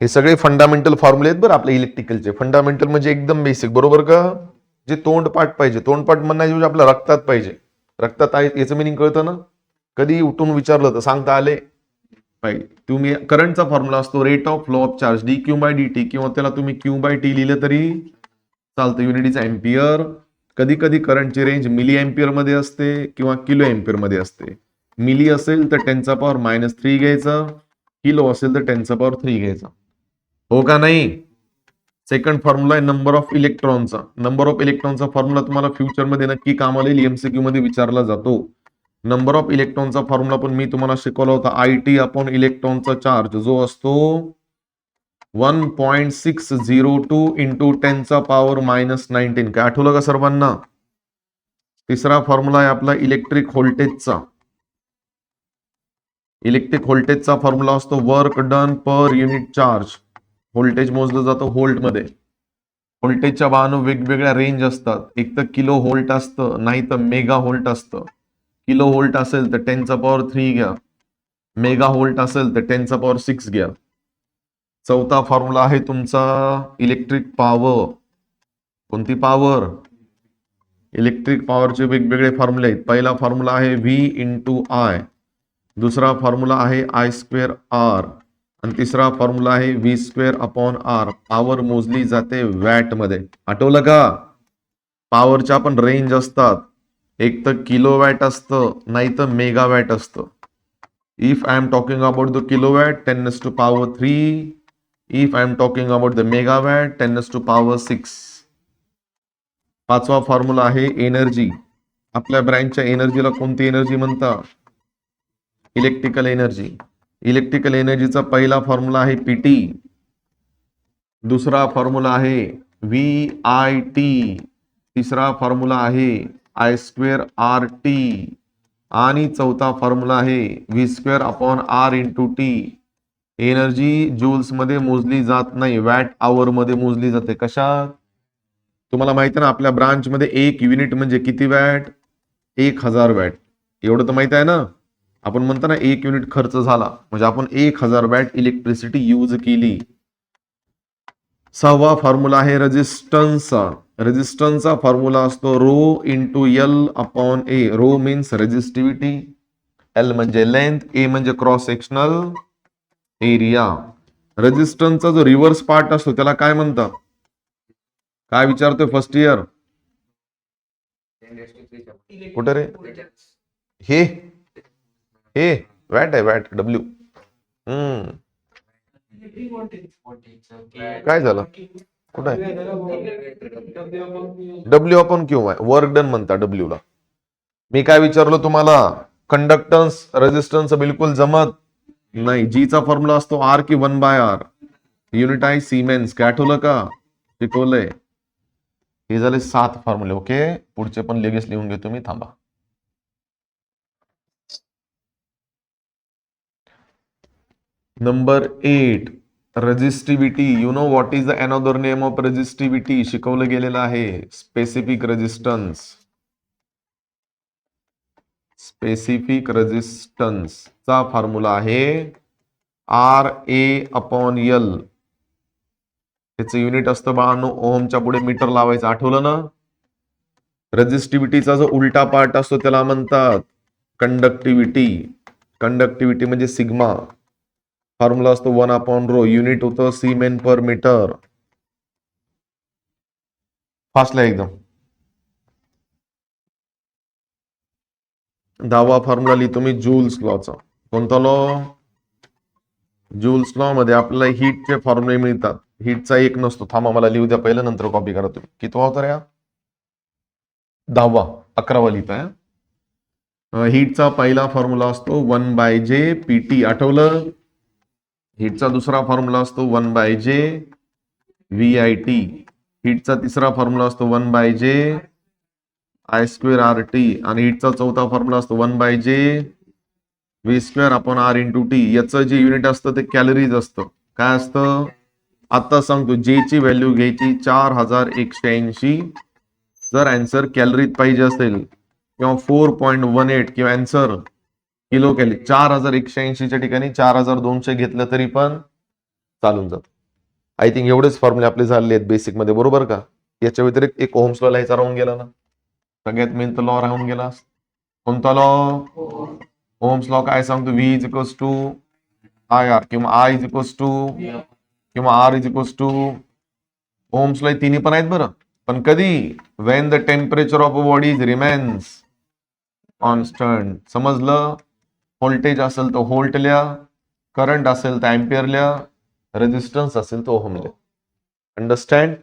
हे सगळे फंडामेंटल फॉर्म्युले आहेत बरं आपल्या इलेक्ट्रिकलचे. फंडामेंटल म्हणजे एकदम बेसिक, बरोबर का? जे तोंडपाठ पाहिजे, तोंडपाठ म्हणायचे आपल्या रक्तात पाहिजे. रक्तात आहे याचं मिनिंग कळतं ना? कधी उठून विचारलं तर सांगता आले पाहिजे. तुम्ही करंटचा फॉर्म्युला असतो rate of flow of charge D Q by D T, किंवा त्याला तुम्ही क्यू बाय टी लिहिलं तरी चालतं. Unit ampere. कधी कधी करंटची रेंज मिली एम्पियर मध्ये असते किंवा किलो एम्पियर मध्ये असते. मिली असेल तर 10⁻³ घ्यायचं, किलो असेल तर 10⁻³ घ्यायचा. हो का नाही? सेकंड फॉर्म्युला आहे नंबर ऑफ इलेक्ट्रॉनचा. नंबर ऑफ इलेक्ट्रॉनचा फॉर्म्युला तुम्हाला फ्युचरमध्ये नक्की कामाला येईल, एमसीक्यू मध्ये विचारला जातो. नंबर ऑफ इलेक्ट्रॉनचा फॉर्म्युला पण मी तुम्हाला शिकवला होता. IT अपॉन इलेक्ट्रॉनचा चार्ज जो असतो 1.602 इंटू 10⁻⁻19. काय आठवलं का सर्वांना? तिसरा फॉर्म्युला आहे आपला इलेक्ट्रिक व्होल्टेजचा. इलेक्ट्रिक व्होल्टेजचा फॉर्म्युला असतो work done per unit charge. व्होल्टेज मोजलं जातं व्होल्ट मध्ये. व्होल्टेजच्या वेगवेगळ्या रेंज असतात. एक तर किलो व्होल्ट असतं, नाही तर मेगा व्होल्ट असतं. किलो व्होल्ट असेल तर 10⁻³ घ्या, मेगा व्होल्ट असेल तर 10⁻⁶ घ्या. चौथा फॉर्म्युला आहे तुमचा इलेक्ट्रिक पॉवर. कोणती पॉवर? इलेक्ट्रिक पॉवरचे वेगवेगळे फॉर्म्युले आहेत. पहिला फॉर्म्युला आहे V इंटू I, दुसरा फॉर्म्युला आहे I² R, आणि तिसरा फॉर्म्युला आहे V² अपॉन R. पॉवर मोजली जाते वॅट मध्ये. आठवलं का? पॉवरच्या पण रेंज असतात. एक तर किलो वॅट असतं, नाही तर मेगा वॅट असतं. If I am talking about the kilowatt 10⁻³ if I am talking about the megawatt 10⁻⁶. पाचवा फॉर्म्युला आहे एनर्जी. आपल्या ब्रँचच्या एनर्जीला कोणती एनर्जी म्हणतात? Electrical energy. इलेक्ट्रिकल एनर्जीचा पहिला फॉर्म्युला आहे PT, दुसरा फॉर्म्युला आहे VIT, तिसरा फॉर्म्युला आहे I² RT, आणि चौथा फॉर्म्युला आहे V² upon R into T. Energy joules मध्ये मोजली जात नाही, वॅट आवर मध्ये मोजली जाते. कशात? तुम्हाला माहिती ना आपल्या ब्रांच मध्ये एक युनिट म्हणजे किती वॅट? 1000 वॅट. एवढं तर माहित आहे ना? आपण म्हणतो ना एक युनिट खर्च झाला म्हणजे आपण 1000 वॅट इलेक्ट्रिसिटी यूज केली. सहावा फॉर्म्युला आहे रेजिस्टन्सचा. रेजिस्टन्सचा फॉर्म्युला असतो rho into L upon A. Rho means resistivity, L म्हणजे लेंथ, A म्हणजे क्रॉस सेक्शनल एरिया. रेजिस्टन्सचा जो रिव्हर्स पार्ट असतो त्याला काय म्हणतात? काय विचारतोय फर्स्ट इयर? कुठे रे? हे वॅट आहे, वॅट W. काय झालं? कुठं आहे? W अपॉन Q आहे. वर्क डन म्हणता W ला. मी काय विचारलो तुम्हाला? कंडक्टन्स रेजिस्टन्स बिलकुल जमत नाही. G चा फॉर्म्युला असतो R की 1/R. युनिट आहे सिमेन्स. काय आठवलं का? शिकवलंय. हे झाले 7 फॉर्म्युले. ओके, पुढचे पण लगेच लिहून घेतो मी, थांबा. Number 8 resistivity. You know what is the another name of resistivity? शिकवलं गेलेलं आहे स्पेसिफिक रेजिस्टन्स. स्पेसिफिक रेजिस्टन्सचा फॉर्म्युला आहे RA अपॉन L. त्याचं युनिट असतं बाळांनो ओहमच्या पुढे मीटर लावायचं. आठवलं ना? रेजिस्टिव्हिटीचा जो उलटा पार्ट असतो त्याला म्हणतात कंडक्टिव्हिटी. कंडक्टिव्हिटी म्हणजे सिग्मा. फॉर्म्युला असतो 1 अपॉन रो. युनिट होतं सीमेन पर मीटर. फास्टला एकदम. 10वा फॉर्म्युला लिहितो मी जूल्स लॉचा. कोणता लॉ? जूल्स लॉ मध्ये आपल्याला हीटचे फॉर्म्युले मिळतात. हीटचा एक नसतो. थांबा मला लिहू द्या पहिलं, नंतर कॉपी करा तुम्ही. कितवा होता रे? 10वा. 11वा लिहिताय. हीटचा पहिला फॉर्म्युला असतो 1/J PT. आठवलं? हीटचा दुसरा फॉर्म्युला असतो 1/J VIT. हीटचा तिसरा फॉर्म्युला असतो 1/J I² RT. आणि हीटचा चौथा फॉर्म्युला असतो 1/J V² upon R into T. याचं जे युनिट असतं ते कॅलरीज असतं. काय असतं? आता सांगतो. J ची व्हॅल्यू घ्यायची 4180. जर आन्सर कॅलरीत पाहिजे असेल किंवा 4.18 किंवा आन्सर किलो कॅलरी, 4180च्या ठिकाणी 4200 घेतलं तरी पण चालून जात. आय थिंक एवढेच फॉर्म्युले आपले झाले आहेत बेसिक मध्ये, बरोबर का? याच्या व्यतिरिक्त एक ओहम्स लॉ लिहायचा राहून गेला ना, सगळ्यात मेन तर लॉ राहून गेला. कोणता लॉ? ओहम्स लॉ काय सांगतो? V is equals to I R, किंवा आय इज इक्वल्स टू, किंवा R is equals to. Ohm's law तिन्ही पण आहेत बरं, पण कधी? When the temperature of a body remains constant. समजलं? व्होल्टेज असेल तर व्होल्ट लिहा, करंट असेल तर अँपियर लिहा, रेजिस्टन्स असेल तर ओहम लिहा. अंडरस्टँड?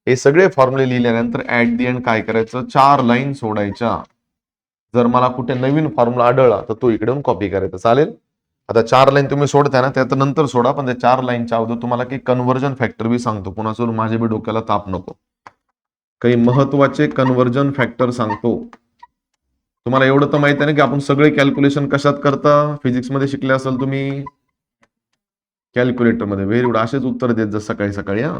हे सगळे फॉर्म्युले लिहिल्यानंतर ऍट दी एंड काय करायचं? 4 लाईन सोडायच्या. जर मला कुठे नवीन फॉर्म्युला आढळला तर तो इकडून कॉपी करायचा. चालेल? आता 4 लाईन तुम्ही सोडताय ना, त्यात नंतर सोडा, पण त्या 4 लाईनच्या अगोदर तुम्हाला काही कन्व्हर्जन फॅक्टर बी सांगतो. पुन्हा माझ्या बी डोक्याला ताप नको. काही महत्वाचे कन्व्हर्जन फॅक्टर सांगतो. तुम्हाला एवढं तर माहिती आहे ना की आपण सगळे कॅल्क्युलेशन कशात करता? फिजिक्स मध्ये शिकले असाल तुम्ही, कॅल्क्युलेटर मध्ये. Very good. असेच उत्तर देत जसं सकाळी सकाळी. हा,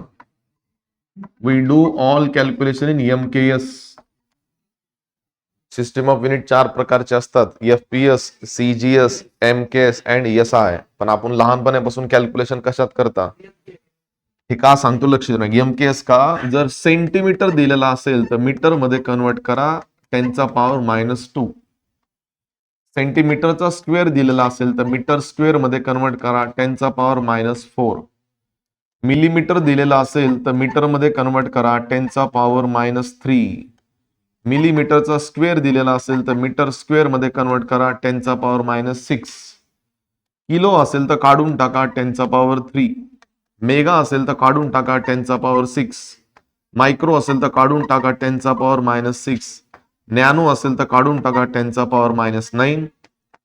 we do all calculation in MKS. System of unit 4 प्रकारचे असतात: FPS, CGS, MKS and SI. पण आपण लहानपणापासून कॅल्क्युलेशन कशात करता? हे का सांगतो लक्ष देणार. MKS का? जर सेंटीमीटर दिलेला असेल तर मीटर मध्ये कन्वर्ट करा 10⁻². सेंटीमीटरचा स्क्वेअर दिलेला असेल तर मीटर स्क्वेअर मध्ये कन्वर्ट करा 10⁻⁴. मिलीमीटर दिलेला असेल तर मीटर मध्ये कन्वर्ट करा 10⁻⁻3. मिलीमीटरचा स्क्वेअर दिलेला असेल तर मीटर स्क्वेअर मध्ये कन्वर्ट करा 10⁻�6. किलो असेल तर काढून टाका 10⁻3. मेगा असेल तर काढून टाका 10⁻6. मायक्रो असेल तर काढून टाका 10⁻6. नॅनो असेल तर काढून टाका 10⁻9.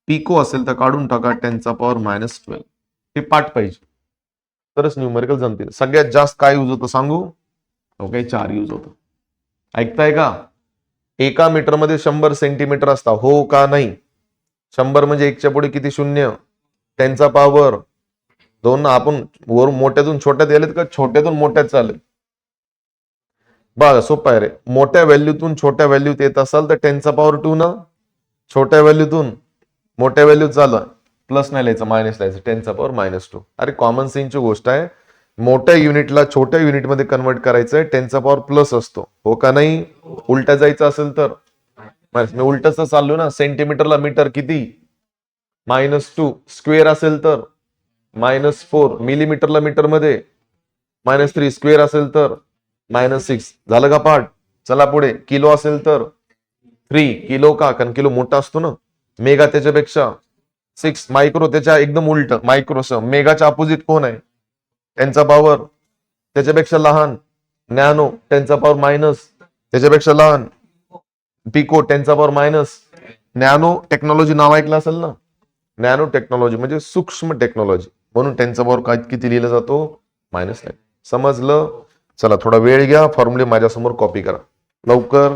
पिको असेल तर काढून टाका 10⁻12. हे पाठ पाहिजे तरच न्यूमेरिकल जमतील. सगळ्यात जास्त काय यूज होतं सांगू? ओके, 4 यूज होतं. ऐकताय का? एका मीटर मध्ये 100 सेंटीमीटर असतात, हो का नाही? 100 म्हणजे 1च्या पुढे किती शून्य? 10⁻2. आपण वर मोठ्यातून छोट्यात गेलेत का छोट्यातून मोठ्यात चालेल? बघा सोपं आहे रे. मोठ्या व्हॅल्यूतून छोट्या व्हॅल्यूत येत असाल तर 10⁻2 ना. छोट्या व्हॅल्यूतून मोठ्या व्हॅल्यूत झालं, प्लस नाही लिहायचं, मायनस लिहायचं, 10⁻². अरे कॉमन सेन्सची गोष्ट आहे. मोठ्या युनिटला छोट्या युनिट मध्ये कन्वर्ट करायचंय, 10⁻+ असतो, हो का नाही? उलटा जायचं असेल तर मी उलटच चाललो ना. सेंटीमीटरला मीटर किती? -2. स्क्वेअर असेल तर -4. मिलीमीटरला मीटर मध्ये -3. स्क्वेअर असेल तर -6. झालं का पाठ? चला पुढे. किलो असेल तर 3. किलो का? कारण किलो मोठा असतो ना. मेगा त्याच्यापेक्षा 6. मायक्रो त्याच्या एकदम उलट. मायक्रोस मेगाच्या अपोजिट कोण आहे? 10⁻, त्याच्यापेक्षा लहान. नॅनो 10⁻⁻, त्याच्यापेक्षा लहान. पिको 10⁻⁻. नॅनो टेक्नॉलॉजी नाव ऐकलं असेल ना. नॅनो टेक्नॉलॉजी म्हणजे सूक्ष्म टेक्नॉलॉजी, म्हणून 10⁻काय किती लिहिला जातो? -9. समजलं? चला थोडा वेळ घ्या, फॉर्म्युले माझ्यासमोर कॉपी करा लवकर.